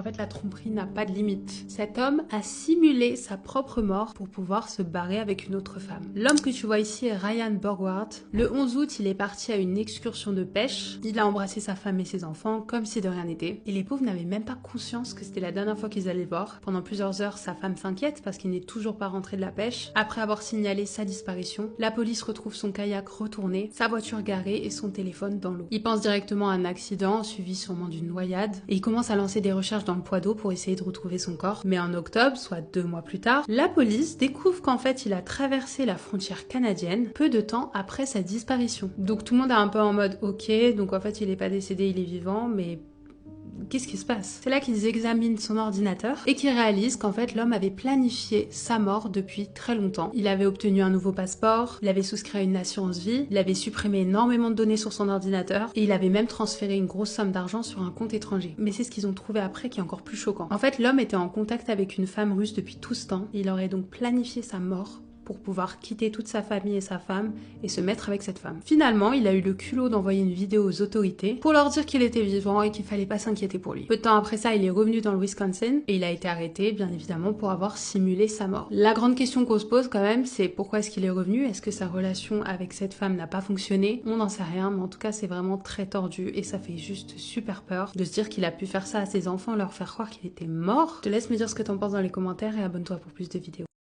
En fait, la tromperie n'a pas de limite. Cet homme a simulé sa propre mort pour pouvoir se barrer avec une autre femme. L'homme que tu vois ici est Ryan Borgward. Le 11 août, il est parti à une excursion de pêche. Il a embrassé sa femme et ses enfants comme si de rien n'était. Et les pauvres n'avaient même pas conscience que c'était la dernière fois qu'ils allaient le voir. Pendant plusieurs heures, sa femme s'inquiète parce qu'il n'est toujours pas rentré de la pêche. Après avoir signalé sa disparition, la police retrouve son kayak retourné, sa voiture garée et son téléphone dans l'eau. Il pense directement à un accident, suivi sûrement d'une noyade, et il commence à lancer des recherches dans le poids d'eau pour essayer de retrouver son corps. Mais en octobre, soit 2 mois plus tard, la police découvre qu'en fait il a traversé la frontière canadienne peu de temps après sa disparition. Donc tout le monde est un peu en mode ok, donc en fait il est pas décédé, il est vivant, mais qu'est-ce qui se passe? C'est là qu'ils examinent son ordinateur et qu'ils réalisent qu'en fait l'homme avait planifié sa mort depuis très longtemps. Il avait obtenu un nouveau passeport, il avait souscrit à une assurance vie, il avait supprimé énormément de données sur son ordinateur et il avait même transféré une grosse somme d'argent sur un compte étranger. Mais c'est ce qu'ils ont trouvé après qui est encore plus choquant. En fait, l'homme était en contact avec une femme russe depuis tout ce temps et il aurait donc planifié sa mort pour pouvoir quitter toute sa famille et sa femme et se mettre avec cette femme. Finalement, il a eu le culot d'envoyer une vidéo aux autorités pour leur dire qu'il était vivant et qu'il fallait pas s'inquiéter pour lui. Peu de temps après ça, il est revenu dans le Wisconsin et il a été arrêté, bien évidemment, pour avoir simulé sa mort. La grande question qu'on se pose quand même, c'est pourquoi est-ce qu'il est revenu? Est-ce que sa relation avec cette femme n'a pas fonctionné? On n'en sait rien, mais en tout cas, c'est vraiment très tordu et ça fait juste super peur de se dire qu'il a pu faire ça à ses enfants, leur faire croire qu'il était mort. Je te laisse me dire ce que t'en penses dans les commentaires et abonne-toi pour plus de vidéos.